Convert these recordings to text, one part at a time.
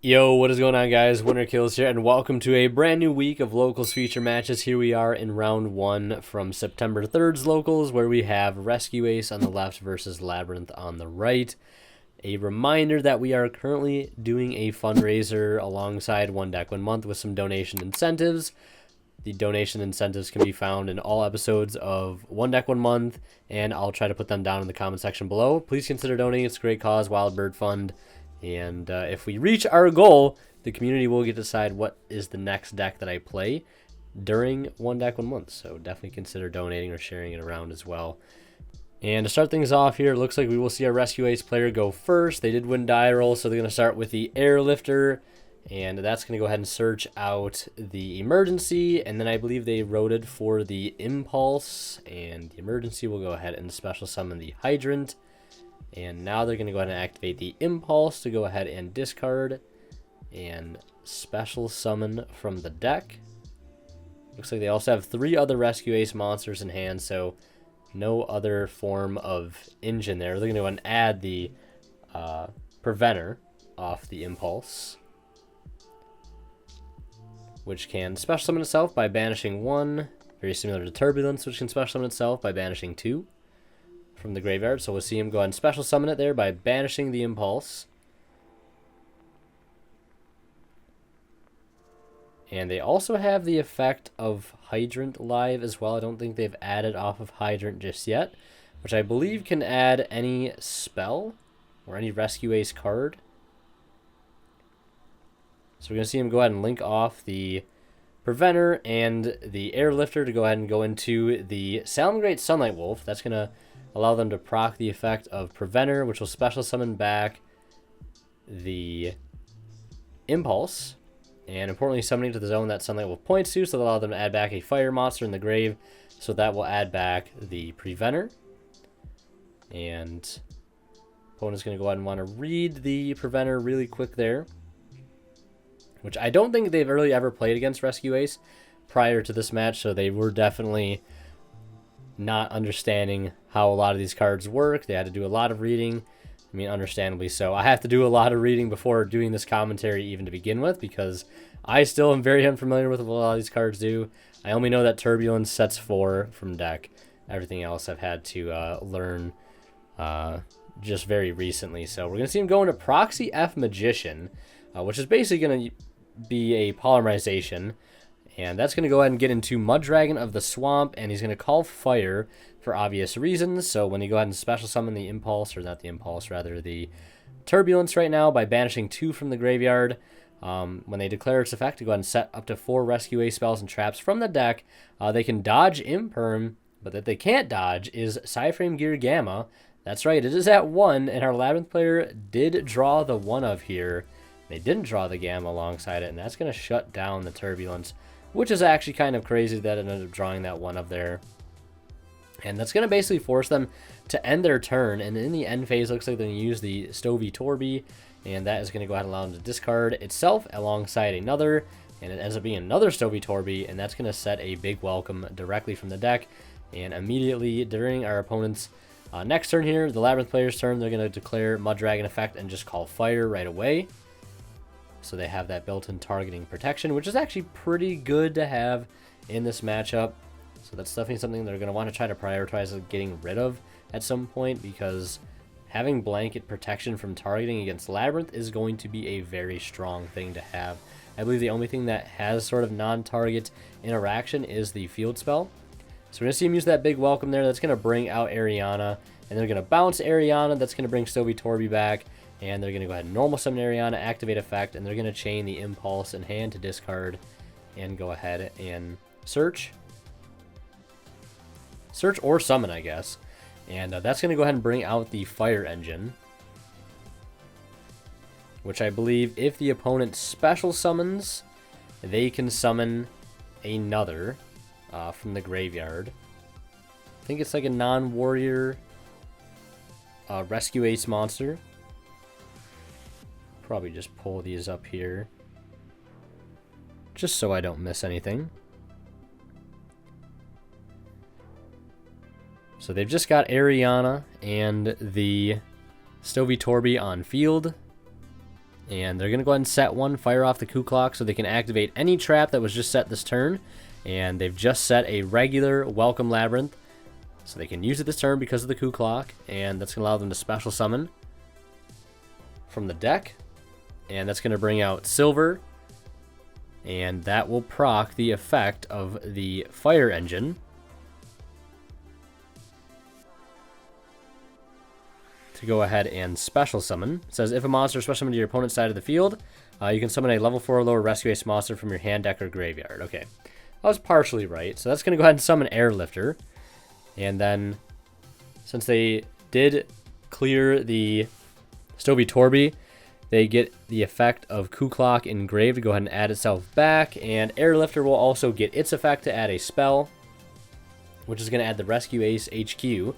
Yo, what is going on, guys? Winner Kills here, and welcome to a brand new week of locals feature matches. Here we are in round 1 from September 3rd's locals, where we have Rescue Ace on the left versus Labyrinth on the right. A reminder that we are currently doing a fundraiser alongside One Deck 1 Month with some donation incentives. The donation incentives can be found in all episodes of One Deck 1 Month, and I'll try to put them down in the comment section below. Please consider donating. It's a great cause, Wild Bird Fund. And if we reach our goal, the community will get to decide what is the next deck that I play during One Deck 1 Month. So definitely consider donating or sharing it around as well. And to start things off here, it looks like we will see our Rescue Ace player go first. They did win die roll, so they're going to start with the Airlifter. And that's going to go ahead and search out the Emergency. And then I believe they rotated for the Impulse. And the Emergency will go ahead and special summon the Hydrant. And now they're going to go ahead and activate the Impulse to go ahead and discard and special summon from the deck. Looks like they also have 3 other Rescue Ace monsters in hand, so no other form of engine there. They're going to go ahead and add the Preventer off the Impulse, which can special summon itself by banishing 1, very similar to Turbulence, which can special summon itself by banishing 2. From the graveyard, so we'll see him go ahead and special summon it there by banishing the Impulse. And they also have the effect of Hydrant live as well. I don't think they've added off of Hydrant just yet, which I believe can add any spell or any Rescue Ace card. So we're going to see him go ahead and link off the Preventer and the Airlifter to go ahead and go into the Salamangreat Sunlight Wolf. That's going to allow them to proc the effect of Preventer, which will special summon back the Impulse. And importantly, summoning to the zone that Sunlight Wolf points to, so that'll allow them to add back a fire monster in the grave. So that will add back the Preventer. And opponent's going to go ahead and want to read the Preventer really quick there, which I don't think they've really ever played against Rescue Ace prior to this match, so they were definitely not understanding how a lot of these cards work. They had to do a lot of reading. I mean, understandably so. I have to do a lot of reading before doing this commentary even to begin with, because I still am very unfamiliar with what a lot of these cards do. I only know that Turbulence sets 4 from deck. Everything else I've had to learn just very recently. So we're going to see him go into Proxy F Magician, which is basically going to be a polymerization. And that's going to go ahead and get into Muddragon of the Swamp, and he's going to call Fire for obvious reasons. So when you go ahead and special summon the Impulse, or not the Impulse, rather the Turbulence right now by banishing 2 from the graveyard, when they declare its effect, to go ahead and set up to 4 Rescue Ace spells and traps from the deck. They can dodge Imperm, but that they can't dodge is Psyframe Gear Gamma. That's right, it is at 1, and our Labyrinth player did draw the 1 of here. They didn't draw the Gamma alongside it, and that's going to shut down the Turbulence, which is actually kind of crazy that it ended up drawing that 1 of there. And that's going to basically force them to end their turn. And in the end phase, looks like they're going to use the Stovey Torby. And that is going to go ahead and allow them to discard itself alongside another. And it ends up being another Stovey Torby. And that's going to set a big welcome directly from the deck. And immediately during our opponent's next turn here, the Labyrinth player's turn, they're going to declare Muddragon effect and just call Fire right away. So they have that built-in targeting protection, which is actually pretty good to have in this matchup. So that's definitely something they're going to want to try to prioritize getting rid of at some point, because having blanket protection from targeting against Labyrinth is going to be a very strong thing to have. I believe the only thing that has sort of non-target interaction is the field spell. So we're going to see him use that big welcome there. That's going to bring out Ariana, and they're going to bounce Ariana. That's going to bring Stovey Torby back. And they're going to go ahead and normal summon Ariana, activate effect, and they're going to chain the Impulse in hand to discard and go ahead and search. Search or summon, I guess. And that's going to go ahead and bring out the Fire Engine, which I believe if the opponent special summons, they can summon another from the graveyard. I think it's like a non-warrior Rescue Ace monster. Probably just pull these up here just so I don't miss anything. So they've just got Ariana and the Stovey Torby on field. And they're going to go ahead and set one, fire off the Coup Clock so they can activate any trap that was just set this turn. And they've just set a regular Welcome Labyrinth, so they can use it this turn because of the Coup Clock. And that's going to allow them to special summon from the deck. And that's going to bring out Silver. And that will proc the effect of the Fire Engine. To go ahead and special summon. It says if a monster is special summoned to your opponent's side of the field, you can summon a level 4 or lower rescue ace monster from your hand, deck, or graveyard. Okay, I was partially right. So that's going to go ahead and summon Airlifter. And then, since they did clear the Stovey Torby, they get the effect of Coup Clock engraved to go ahead and add itself back. And Airlifter will also get its effect to add a spell, which is going to add the Rescue Ace HQ,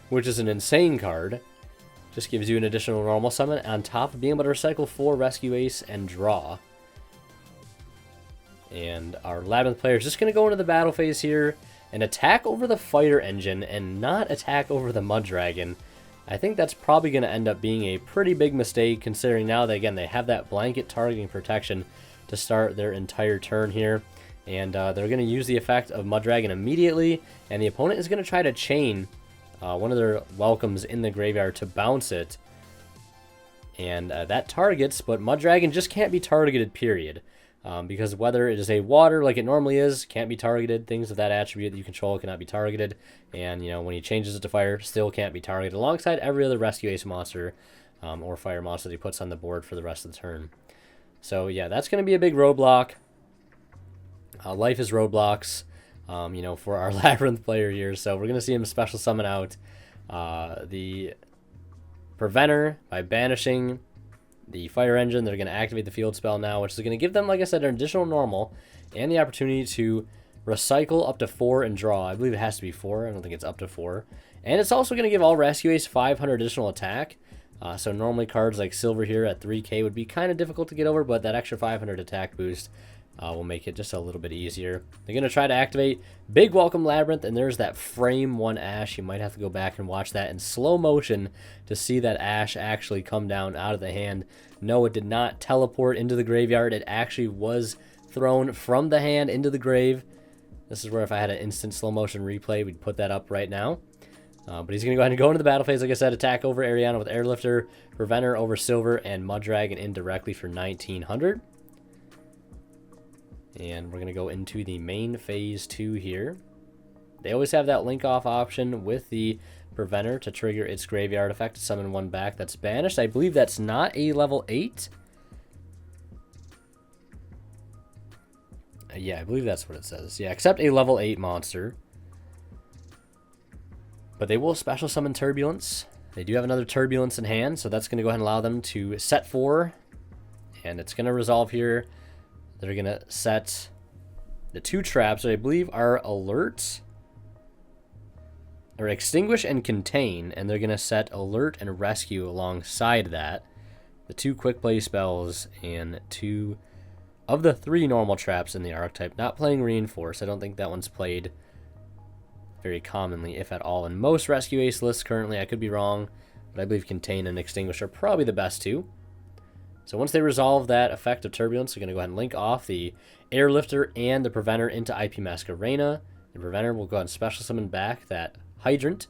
which is an insane card. Just gives you an additional normal summon on top of being able to recycle 4 Rescue Ace and draw. And our Labyrinth player is just going to go into the battle phase here and attack over the Fire Engine and not attack over the Mud Dragon. I think that's probably going to end up being a pretty big mistake, considering now that, again, they have that blanket targeting protection to start their entire turn here. And they're going to use the effect of Mud Dragon immediately, and the opponent is going to try to chain one of their welcomes in the graveyard to bounce it. And that targets, but Mud Dragon just can't be targeted, period. Because whether it is a water like it normally is, can't be targeted. Things of that attribute that you control cannot be targeted. And, you know, when he changes it to fire, still can't be targeted alongside every other Rescue Ace monster or fire monster that he puts on the board for the rest of the turn. So, yeah, that's going to be a big roadblock. Life is roadblocks. You know, for our Labyrinth player here. So we're going to see him special summon out the Preventer by banishing the Fire Engine. They're going to activate the field spell now, which is going to give them, like I said, an additional normal and the opportunity to recycle up to 4 and draw. I believe it has to be 4. I don't think it's up to 4. And it's also going to give all Rescue Ace 500 additional attack. So normally cards like Silver here at 3k would be kind of difficult to get over, but that extra 500 attack boost will make it just a little bit easier. They're going to try to activate Big Welcome Labyrinth, and there's that frame 1 Ash. You might have to go back and watch that in slow motion to see that Ash actually come down out of the hand. No, it did not teleport into the graveyard. It actually was thrown from the hand into the grave. This is where if I had an instant slow motion replay, we'd put that up right now. But he's going to go ahead and go into the battle phase, like I said, attack over Ariana with Airlifter, Preventer over Silver, and Mud Dragon indirectly for 1900. And we're going to go into the main phase 2 here. They always have that link off option with the Preventer to trigger its graveyard effect to summon 1 back that's banished. I believe that's not a level 8. Yeah, I believe that's what it says. Yeah, except a level 8 monster. But they will special summon Turbulence. They do have another Turbulence in hand, so that's going to go ahead and allow them to set 4. And it's going to resolve here. They're going to set the 2 traps that I believe are Alert, or Extinguish and Contain, and they're going to set Alert and Rescue alongside that. The 2 quick play spells and 2 of the 3 normal traps in the archetype. Not playing Reinforce. I don't think that one's played very commonly, if at all, in most Rescue Ace lists currently. I could be wrong, but I believe Contain and Extinguish are probably the best 2. So once they resolve that effect of Turbulence, they're going to go ahead and link off the Airlifter and the Preventer into IP Masquerena. The Preventer will go ahead and special summon back that Hydrant,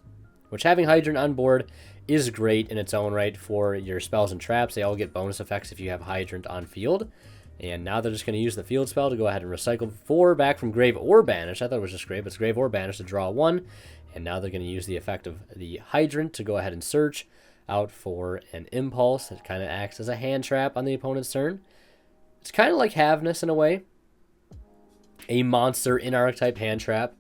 which having Hydrant on board is great in its own right for your spells and traps. They all get bonus effects if you have Hydrant on field. And now they're just going to use the field spell to go ahead and recycle 4 back from Grave or Banish. I thought it was just Grave, but it's Grave or Banish to draw 1. And now they're going to use the effect of the Hydrant to go ahead and search out for an Impulse that kind of acts as a hand trap on the opponent's turn. It's kind of like Havness in a way. A monster in archetype hand trap.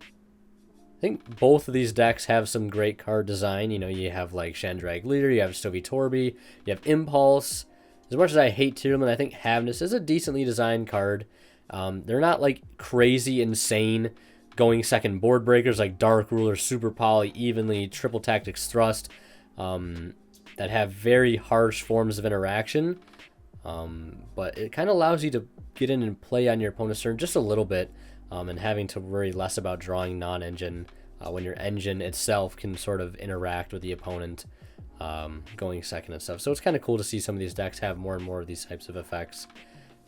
I think both of these decks have some great card design. You know, you have like Shandrag Leader, you have Stovey Torby, you have Impulse. As much as I hate Tyrman, I think Havness is a decently designed card. They're not like crazy, insane, going second board breakers like Dark Ruler, Super Poly, Evenly, Triple Tactics Thrust. That have very harsh forms of interaction, but it kind of allows you to get in and play on your opponent's turn just a little bit, and having to worry less about drawing non-engine when your engine itself can sort of interact with the opponent going second and stuff. So it's kind of cool to see some of these decks have more and more of these types of effects.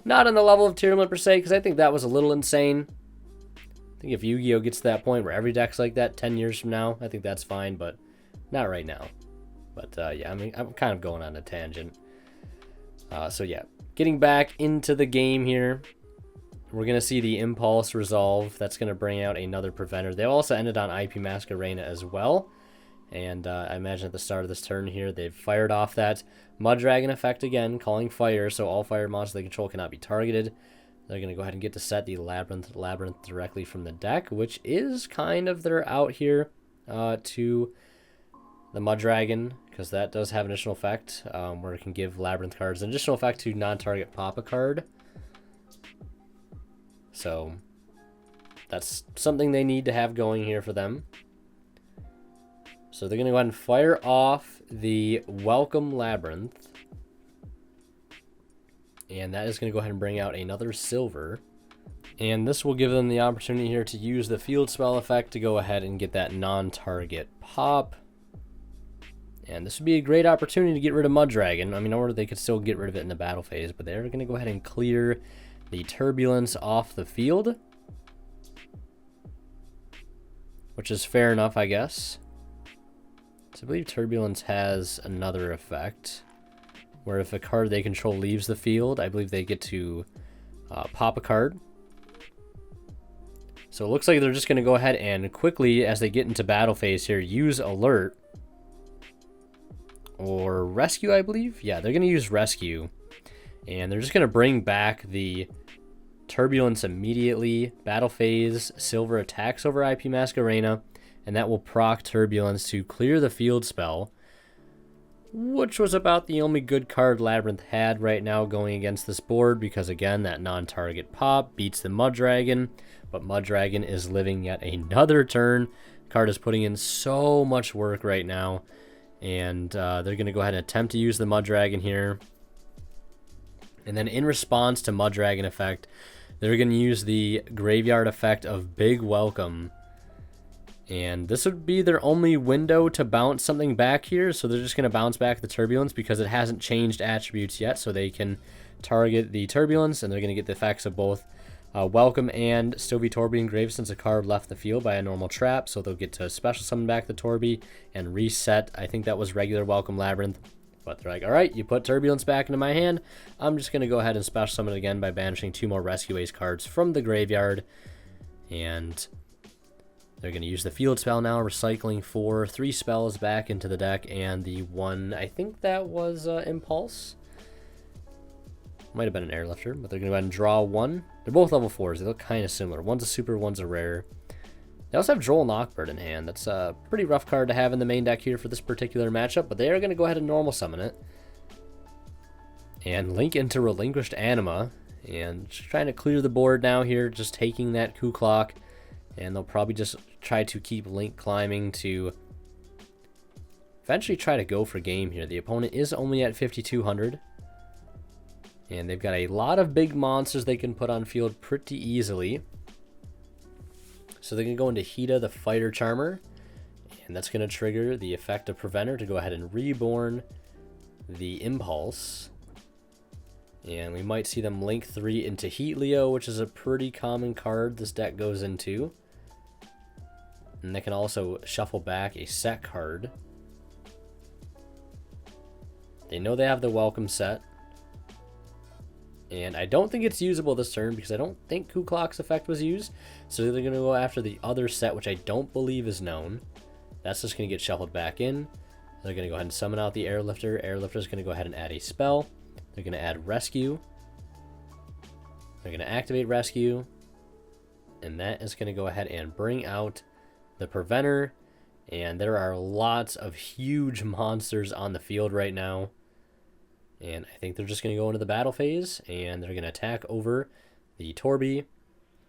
Not on the level of Tier 1 per se, because I think that was a little insane. I think if Yu-Gi-Oh gets to that point where every deck's like that 10 years from now, I think that's fine, but not right now. But yeah, I mean, I'm kind of going on a tangent. So yeah, getting back into the game here, we're going to see the Impulse resolve. That's going to bring out another Preventer. They also ended on IP Mask Arena as well. And I imagine at the start of this turn here, they've fired off that Mud Dragon effect again, calling fire, so all fire monsters they control cannot be targeted. They're going to go ahead and get to set the Labrynth directly from the deck, which is kind of their out here to the Mud Dragon, because that does have an additional effect where it can give Labrynth cards an additional effect to non-target pop a card. So that's something they need to have going here for them. So they're going to go ahead and fire off the Welcome Labyrinth. And that is going to go ahead and bring out another silver. And this will give them the opportunity here to use the field spell effect to go ahead and get that non-target pop. And this would be a great opportunity to get rid of Mud Dragon. I mean, or they could still get rid of it in the battle phase, but they're going to go ahead and clear the Turbulence off the field. Which is fair enough, I guess. So I believe Turbulence has another effect, where if a card they control leaves the field, I believe they get to pop a card. So it looks like they're just going to go ahead and quickly, as they get into battle phase here, use Alert. Or Rescue, I believe? Yeah, they're going to use Rescue. And they're just going to bring back the Turbulence immediately. Battle phase, Silver attacks over IP Mask Arena. And that will proc Turbulence to clear the field spell, which was about the only good card Labyrinth had right now going against this board, because again, that non-target pop beats the Mud Dragon, but Mud Dragon is living yet another turn. Card is putting in so much work right now, and they're going to go ahead and attempt to use the Mud Dragon here. And then in response to Mud Dragon effect, they're going to use the Graveyard effect of Big Welcome. And this would be their only window to bounce something back here. So they're just going to bounce back the Turbulence because it hasn't changed attributes yet. So they can target the Turbulence, and they're going to get the effects of both Welcome and Stovey Torby engraved since a card left the field by a normal trap. So they'll get to special summon back the Torby and reset. I think that was regular Welcome Labyrinth. But they're like, all right, you put Turbulence back into my hand. I'm just going to go ahead and special summon it again by banishing 2 more Rescue Ace cards from the graveyard. And they're going to use the field spell now, recycling 3 spells back into the deck, and the one, I think that was Impulse. Might have been an Airlifter, but they're going to go ahead and draw 1. They're both level 4s. They look kind of similar. One's a super, one's a rare. They also have Droll Knockbird in hand. That's a pretty rough card to have in the main deck here for this particular matchup, but they are going to go ahead and normal summon it. And link into Relinquished Anima, and just trying to clear the board now here, just taking that Ku Klok. And they'll probably just try to keep Link climbing to eventually try to go for game here. The opponent is only at 5,200. And they've got a lot of big monsters they can put on field pretty easily. So they're going to go into Hida, the Fighter Charmer. And that's going to trigger the effect of Preventer to go ahead and reborn the Impulse. And we might see them link 3 into Heat Leo, which is a pretty common card this deck goes into. And they can also shuffle back a set card. They know they have the Welcome set. And I don't think it's usable this turn because I don't think Ku Klok's effect was used. So they're going to go after the other set, which I don't believe is known. That's just going to get shuffled back in. They're going to go ahead and summon out the Airlifter. Airlifter is going to go ahead and add a spell. They're going to add Rescue. They're going to activate Rescue. And that is going to go ahead and bring out the Preventer. And there are lots of huge monsters on the field right now. And I think they're just going to go into the battle phase. And they're going to attack over the Torby,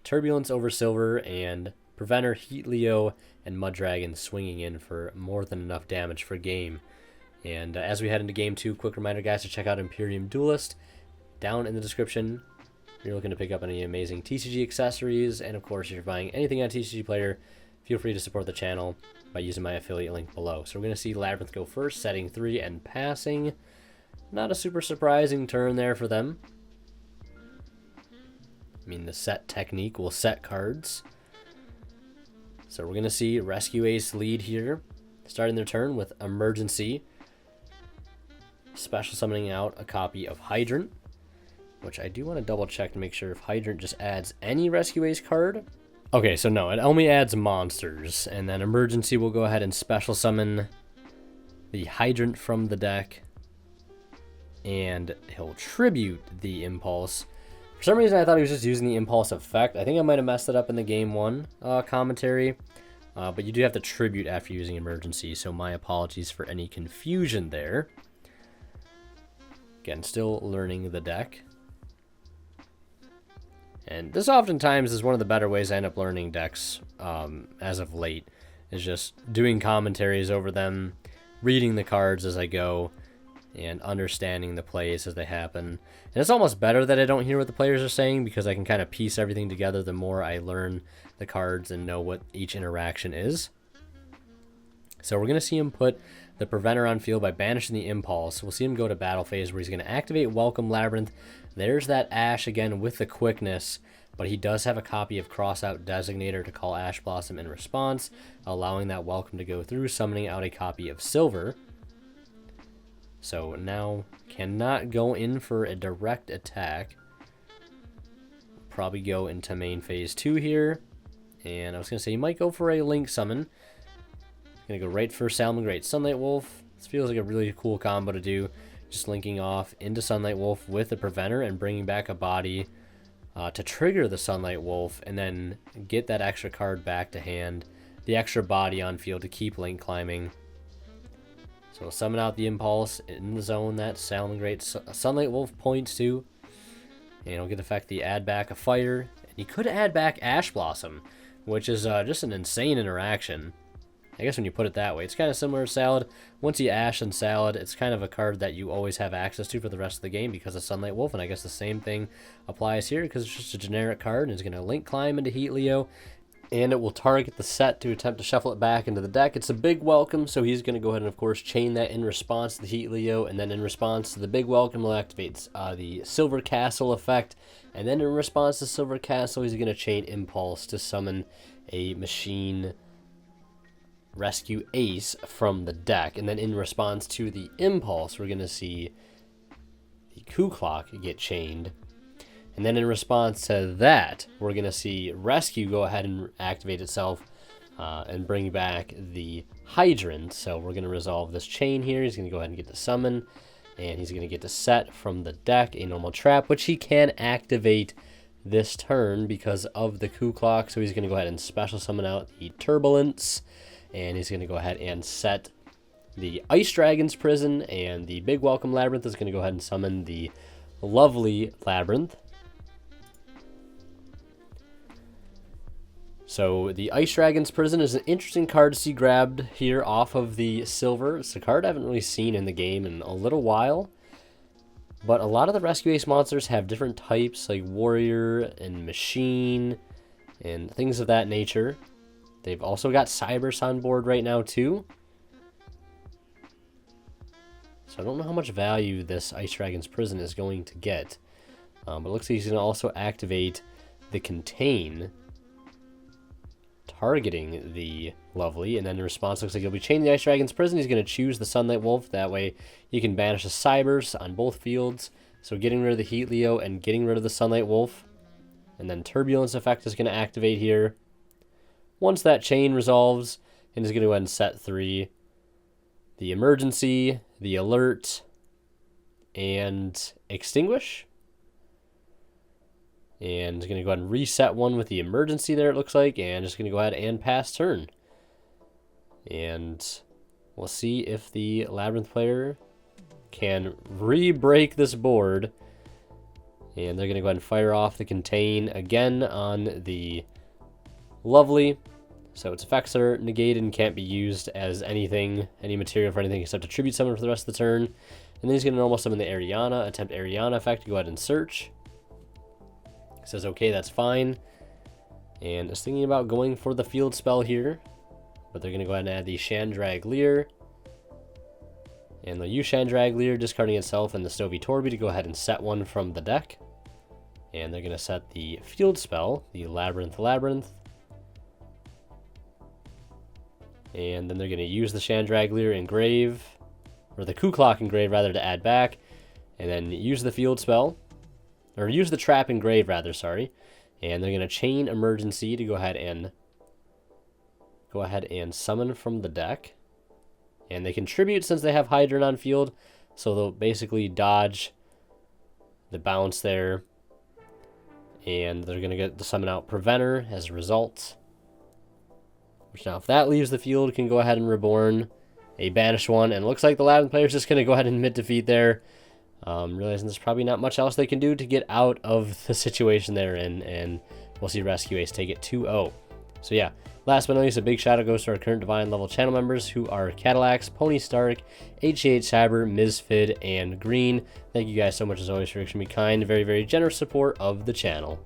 Turbulence over Silver, and Preventer, Heat Leo, and Mud Dragon swinging in for more than enough damage for game. And as we head into Game 2, quick reminder, guys, to check out Imperium Duelist down in the description. If you're looking to pick up any amazing TCG accessories, and of course, if you're buying anything on TCG Player, feel free to support the channel by using my affiliate link below. So we're going to see Labyrinth go first, setting 3 and passing. Not a super surprising turn there for them. I mean, the set technique will set cards. So we're going to see Rescue Ace lead here, starting their turn with Emergency. Special summoning out a copy of Hydrant, which I do want to double check to make sure if Hydrant just adds any Rescue Ace card. Okay, so no, it only adds monsters. And then Emergency will go ahead and special summon the Hydrant from the deck. And he'll tribute the Impulse. For some reason, I thought he was just using the Impulse effect. I think I might have messed it up in the Game 1 commentary. But you do have to tribute after using Emergency, so my apologies for any confusion there. Again, still learning the deck. And this oftentimes is one of the better ways I end up learning decks as of late, is just doing commentaries over them, reading the cards as I go, and understanding the plays as they happen. And it's almost better that I don't hear what the players are saying, because I can kind of piece everything together the more I learn the cards and know what each interaction is. So we're going to see him put the Preventer on field by banishing the Impulse. We'll see him go to battle phase where he's going to activate Welcome Labyrinth. There's that Ash again with the quickness, but he does have a copy of Crossout Designator to call Ash Blossom in response, allowing that Welcome to go through, summoning out a copy of Silver. So now cannot go in for a direct attack. Probably go into main phase 2 here. And I was going to say, you might go for a Link Summon. Going to go right for Salamangreat Sunlight Wolf. This feels like a really cool combo to do. Just linking off into Sunlight Wolf with the Preventer and bringing back a body to trigger the Sunlight Wolf. And then get that extra card back to hand. The extra body on field to keep Link climbing. So we'll summon out the Impulse in the zone that Salamangreat Sunlight Wolf points to. And it'll get effect the add back a fire. And he could add back Ash Blossom, which is just an insane interaction. I guess when you put it that way, it's kind of similar to Salad. Once you Ash and Salad, it's kind of a card that you always have access to for the rest of the game because of Sunlight Wolf. And I guess the same thing applies here because it's just a generic card and it's going to Link Climb into Heat Leo. And it will target the set to attempt to shuffle it back into the deck. It's a big welcome, so he's going to go ahead and, of course, chain that in response to the Heat Leo. And then in response to the big welcome, he'll activate the Silver Castle effect. And then in response to Silver Castle, he's going to chain Impulse to summon a Machine Rescue Ace from the deck. And then in response to the Impulse, we're going to see the Coup Clock get chained. And then in response to that, we're going to see Rescue go ahead and activate itself and bring back the Hydrant. So we're going to resolve this chain here. He's going to go ahead and get to summon. And he's going to get to set from the deck a normal trap, which he can activate this turn because of the Coup Clock. So he's going to go ahead and special summon out the Turbulence. And he's going to go ahead and set the Ice Dragon's Prison. And the Big Welcome Labyrinth is going to go ahead and summon the lovely Labyrinth. So the Ice Dragon's Prison is an interesting card to see grabbed here off of the Silver. It's a card I haven't really seen in the game in a little while. But a lot of the Rescue Ace monsters have different types like Warrior and Machine and things of that nature. They've also got Cybers on board right now too. So I don't know how much value this Ice Dragon's Prison is going to get. But it looks like he's going to also activate the Contain, targeting the lovely, and then in response looks like he'll be chaining the Ice Dragon's Prison. He's going to choose the Sunlight Wolf. That way you can banish the Cybers on both fields. So getting rid of the Heat Leo and getting rid of the Sunlight Wolf. And then Turbulence effect is going to activate here. Once that chain resolves, and he's going to go ahead and set 3. The Emergency, the Alert, and Extinguish. And he's going to go ahead and reset one with the Emergency there, it looks like. And just going to go ahead and pass turn. And we'll see if the Labyrinth player can re-break this board. And they're going to go ahead and fire off the Contain again on the lovely. So its effects are negated and can't be used as anything, any material for anything except a tribute summon for the rest of the turn. And then he's going to normal summon the Ariana, attempt Ariana effect, go ahead and search. Says okay, that's fine. and is thinking about going for the field spell here, but they're going to go ahead and add the Chandraglier. And they'll use Chandraglier, discarding itself and the Stovey Torby to go ahead and set one from the deck. And they're going to set the field spell, the Labrynth. And then they're going to use the Chandraglier engrave, or the Kuklock engrave rather, to add back. And then use the field spell, or use the trap engrave rather, sorry. And they're going to chain emergency to go ahead and summon from the deck. And they contribute since they have Hydron on field, so they'll basically dodge the bounce there. And they're going to get the summon out Preventer as a result. Which now, if that leaves the field, can go ahead and reborn a banished one. And it looks like the Labyrinth player is just going to go ahead and admit defeat there. Realizing there's probably not much else they can do to get out of the situation they're in. And we'll see Rescue Ace take it 2-0. So yeah, last but not least, a big shout out goes to our current Divine level channel members, who are Cadillacs, Pony Stark, HH Cyber, Misfid, and Green. Thank you guys so much as always for extremely kind, very, very generous support of the channel.